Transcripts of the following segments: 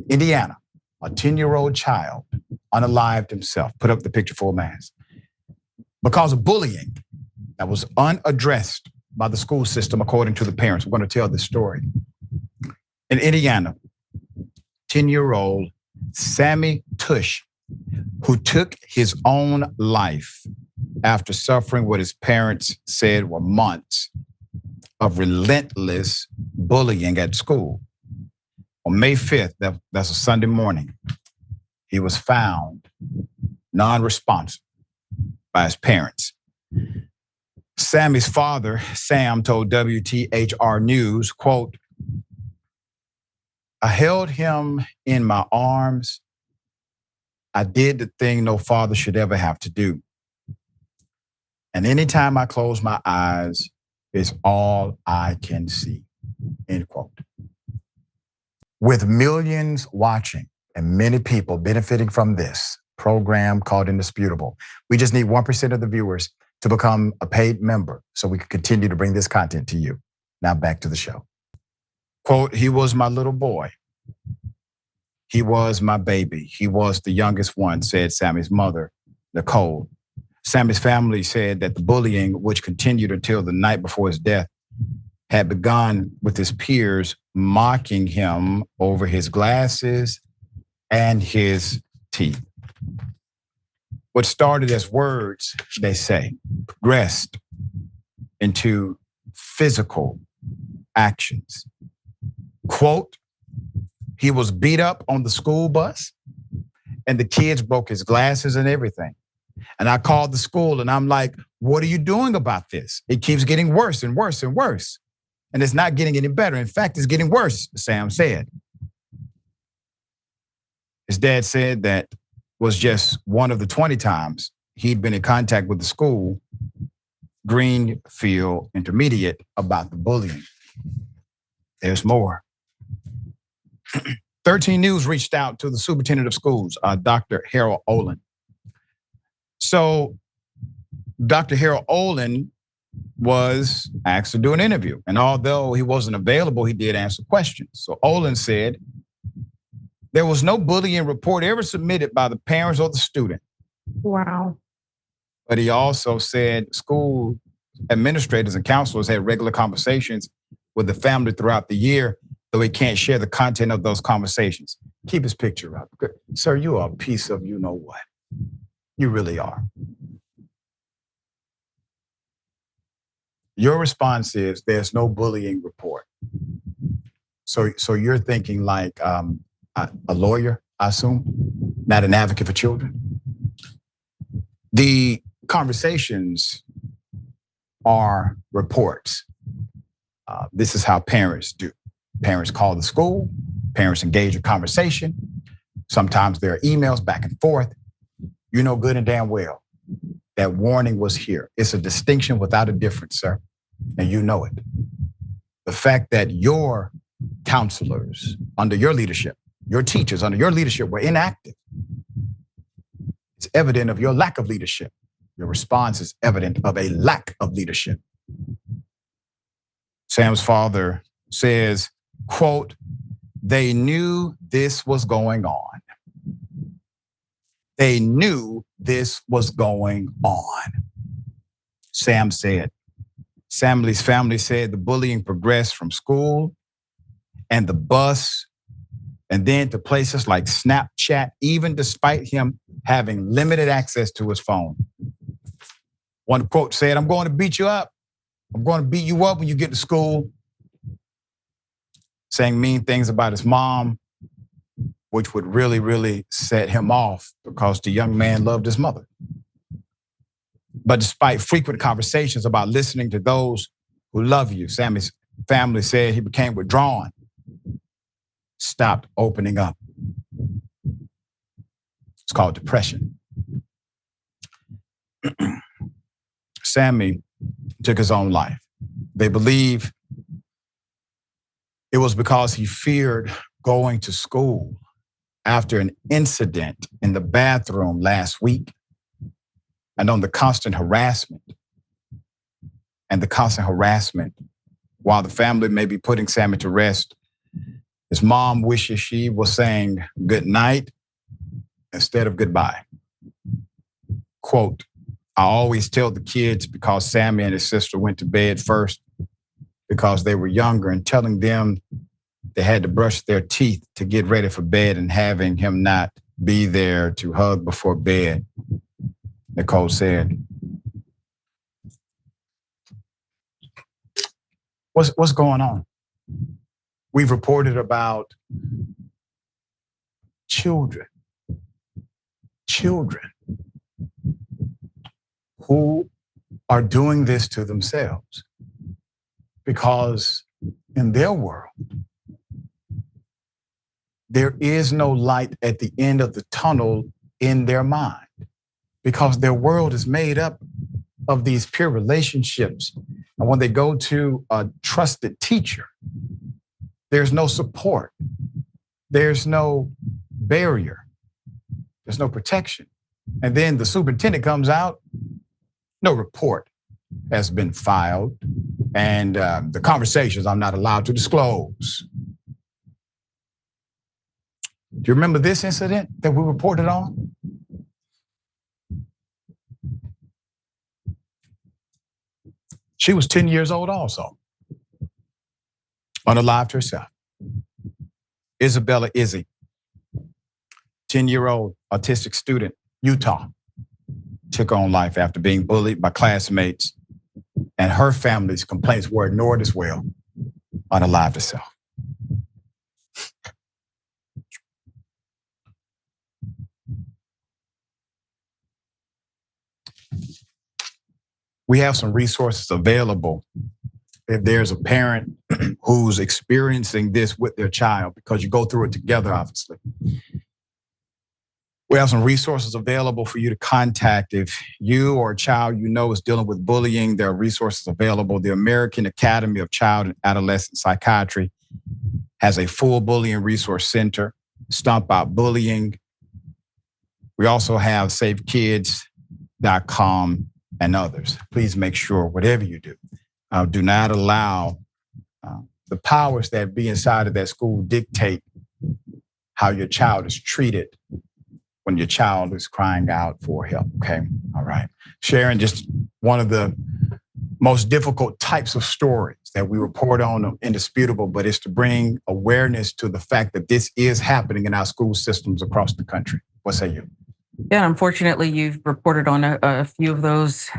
Indiana, a 10-year-old child unalived himself, put up the picture full mass, because of bullying that was unaddressed by the school system, according to the parents. We're going to tell this story. In Indiana, 10-year-old Sammy Teusch, who took his own life after suffering what his parents said were months of relentless bullying at school. On May 5th, that's a Sunday morning, he was found non-responsive by his parents. Sammy's father, Sam, told WTHR News, quote, "I held him in my arms. I did the thing no father should ever have to do. And anytime I close my eyes, it's all I can see," end quote. With millions watching and many people benefiting from this program called Indisputable, we just need 1% of the viewers to become a paid member so we can continue to bring this content to you. Now back to the show. Quote, "He was my little boy. He was my baby. He was the youngest one," said Sammy's mother, Nichole. Sammy's family said that the bullying, which continued until the night before his death, had begun with his peers mocking him over his glasses and his teeth. What started as words, they say, progressed into physical actions. Quote, "He was beat up on the school bus and the kids broke his glasses and everything. And I called the school and I'm like, what are you doing about this? It keeps getting worse and worse and worse. And it's not getting any better. In fact, it's getting worse," Sam said. His dad said that was just one of the 20 times he'd been in contact with the school, Greenfield Intermediate, about the bullying. There's more. 13 News reached out to the superintendent of schools, Dr. Harold Olin. So Dr. Harold Olin was asked to do an interview. And although he wasn't available, he did answer questions. So Olin said, "There was no bullying report ever submitted by the parents or the student." Wow. But he also said school administrators and counselors had regular conversations with the family throughout the year, though he can't share the content of those conversations. Keep his picture up. Sir, you are a piece of you know what. You really are. Your response is there's no bullying report. So you're thinking like a lawyer, I assume, not an advocate for children. The conversations are reports. This is how parents do. Parents call the school, parents engage in conversation. Sometimes there are emails back and forth. You know good and damn well that warning was here. It's a distinction without a difference, sir. And you know it. The fact that your counselors under your leadership, your teachers under your leadership were inactive, it's evident of your lack of leadership. Your response is evident of a lack of leadership. Sam's father says, quote, "They knew this was going on. They knew this was going on," Sam said. Sammy's family said the bullying progressed from school and the bus and then to places like Snapchat, even despite him having limited access to his phone. One quote said, "I'm going to beat you up. I'm going to beat you up when you get to school." Saying mean things about his mom, which would really, really set him off because the young man loved his mother. But despite frequent conversations about listening to those who love you, Sammy's family said he became withdrawn, stopped opening up. It's called depression. Sammy took his own life. They believe it was because he feared going to school after an incident in the bathroom last week and on the constant harassment. And the constant harassment, while the family may be putting Sammy to rest, His mom wishes she was saying good night instead of goodbye. Quote, I always tell the kids because Sammy and his sister went to bed first because they were younger, and telling them they had to brush their teeth to get ready for bed and having him not be there to hug before bed. Nichole said, what's going on? We've reported about children who are doing this to themselves because in their world, there is no light at the end of the tunnel in their mind because their world is made up of these peer relationships. And when they go to a trusted teacher, there's no support. There's no barrier. There's no protection. And then the superintendent comes out, no report has been filed, and the conversations I'm not allowed to disclose. Do you remember this incident that we reported on? She was 10 years old also, unalived herself. Isabella Izzy, 10-year-old autistic student, Utah, took on life after being bullied by classmates, and her family's complaints were ignored as well, unalived herself. We have some resources available if there's a parent who's experiencing this with their child, because you go through it together, obviously. We have some resources available for you to contact if you or a child you know is dealing with bullying. There are resources available. The American Academy of Child and Adolescent Psychiatry has a full bullying resource center, Stomp Out Bullying. We also have safekids.com and others. Please make sure, whatever you do, do not allow the powers that be inside of that school dictate how your child is treated when your child is crying out for help, okay? All right. Sharon, just one of the most difficult types of stories that we report on Indisputable, but it's to bring awareness to the fact that this is happening in our school systems across the country. What say you? Yeah, unfortunately, you've reported on a few of those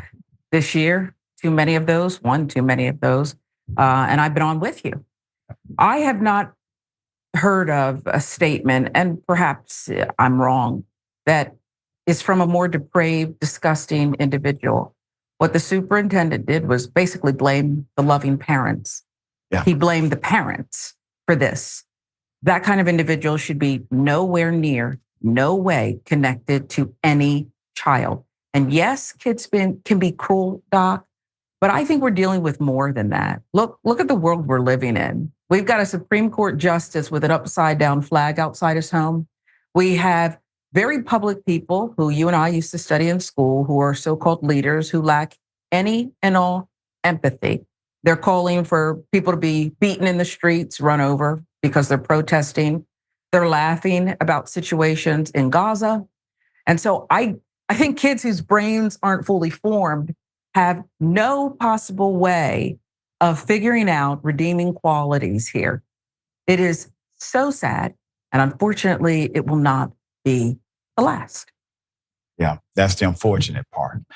this year. One too many of those. And I've been on with you. I have not heard of a statement, and perhaps I'm wrong, that is from a more depraved, disgusting individual. What the superintendent did was basically blame the loving parents. Yeah. He blamed the parents for this. That kind of individual should be nowhere near, no way connected to any child. And yes, kids can be cruel, Doc, but I think we're dealing with more than that. Look at the world we're living in. We've got a Supreme Court justice with an upside down flag outside his home. We have very public people who you and I used to study in school who are so-called leaders who lack any and all empathy. They're calling for people to be beaten in the streets, run over because they're protesting. They're laughing about situations in Gaza. And so I think kids whose brains aren't fully formed have no possible way of figuring out redeeming qualities here. It is so sad. And unfortunately, it will not be the last. Yeah, that's the unfortunate part.